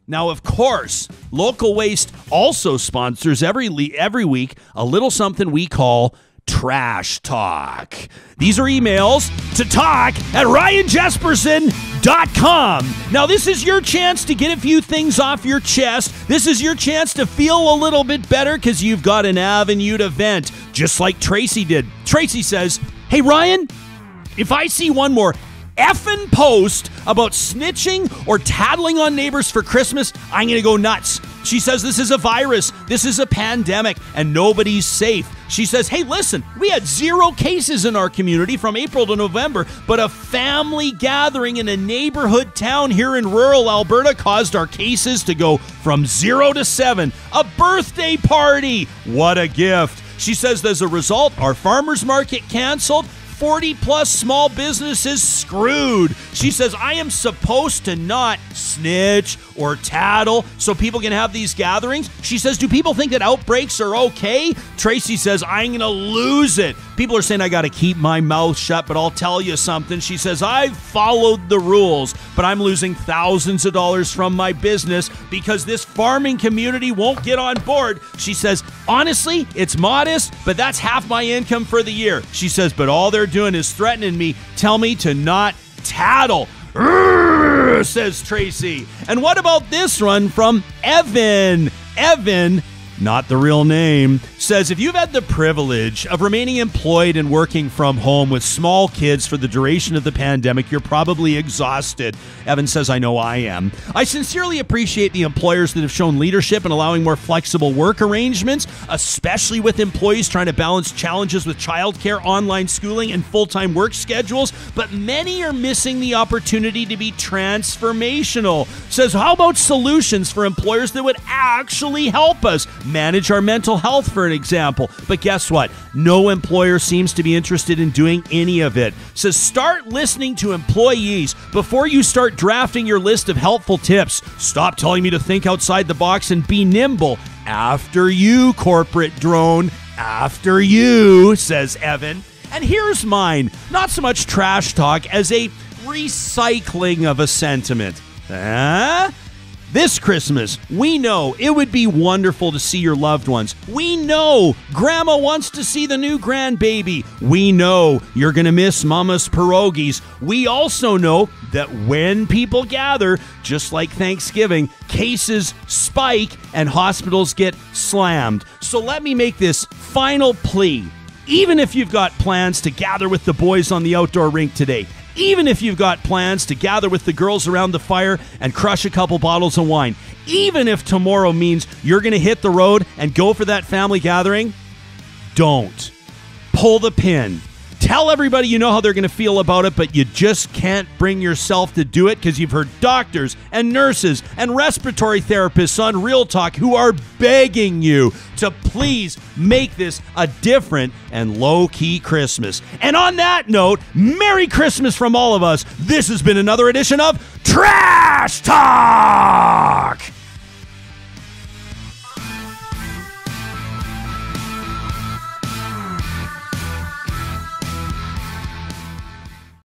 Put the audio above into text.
Now, of course, Local Waste also sponsors every week a little something we call Trash Talk. These are emails to talk@ryanjesperson.com. Now, this is your chance to get a few things off your chest. This is your chance to feel a little bit better because you've got an avenue to vent, just like Tracy did. Tracy says, "Hey, Ryan, if I see one more effing post about snitching or tattling on neighbors for Christmas, I'm going to go nuts." She says this is a virus, this is a pandemic, and nobody's safe. She says, hey, listen, we had 0 cases in our community from April to November, but a family gathering in a neighborhood town here in rural Alberta caused our cases to go from 0 to 7. A birthday party! What a gift. She says as a result, our farmers market canceled, 40-plus small businesses screwed. She says, I am supposed to not snitch or tattle so people can have these gatherings. She says, do people think that outbreaks are okay? Tracy says, I'm going to lose it. People are saying I got to keep my mouth shut, but I'll tell you something. She says, I've followed the rules, but I'm losing thousands of dollars from my business because this farming community won't get on board. She says, honestly, it's modest, but that's half my income for the year. She says, but all they're doing is threatening me, tell me to not tattle. Urgh, says Tracy. And what about this one from Evan? Evan, not the real name, says, if you've had the privilege of remaining employed and working from home with small kids for the duration of the pandemic, you're probably exhausted. Evan says, I know I am. I sincerely appreciate the employers that have shown leadership in allowing more flexible work arrangements, especially with employees trying to balance challenges with childcare, online schooling, and full-time work schedules, but many are missing the opportunity to be transformational. Says, how about solutions for employers that would actually help us manage our mental health, for an example? But guess what? No employer seems to be interested in doing any of it. So start listening to employees before you start drafting your list of helpful tips. Stop telling me to think outside the box and be nimble. After you, corporate drone. After you, says Evan. And here's mine. Not so much trash talk as a recycling of a sentiment. This Christmas, we know it would be wonderful to see your loved ones. We know Grandma wants to see the new grandbaby. We know you're going to miss Mama's pierogies. We also know that when people gather, just like Thanksgiving, cases spike and hospitals get slammed. So let me make this final plea. Even if you've got plans to gather with the boys on the outdoor rink today, even if you've got plans to gather with the girls around the fire and crush a couple bottles of wine, even if tomorrow means you're going to hit the road and go for that family gathering, don't. Pull the pin. Tell everybody you know how they're going to feel about it, but you just can't bring yourself to do it because you've heard doctors and nurses and respiratory therapists on Real Talk who are begging you to please make this a different and low-key Christmas. And on that note, Merry Christmas from all of us. This has been another edition of Trash Talk!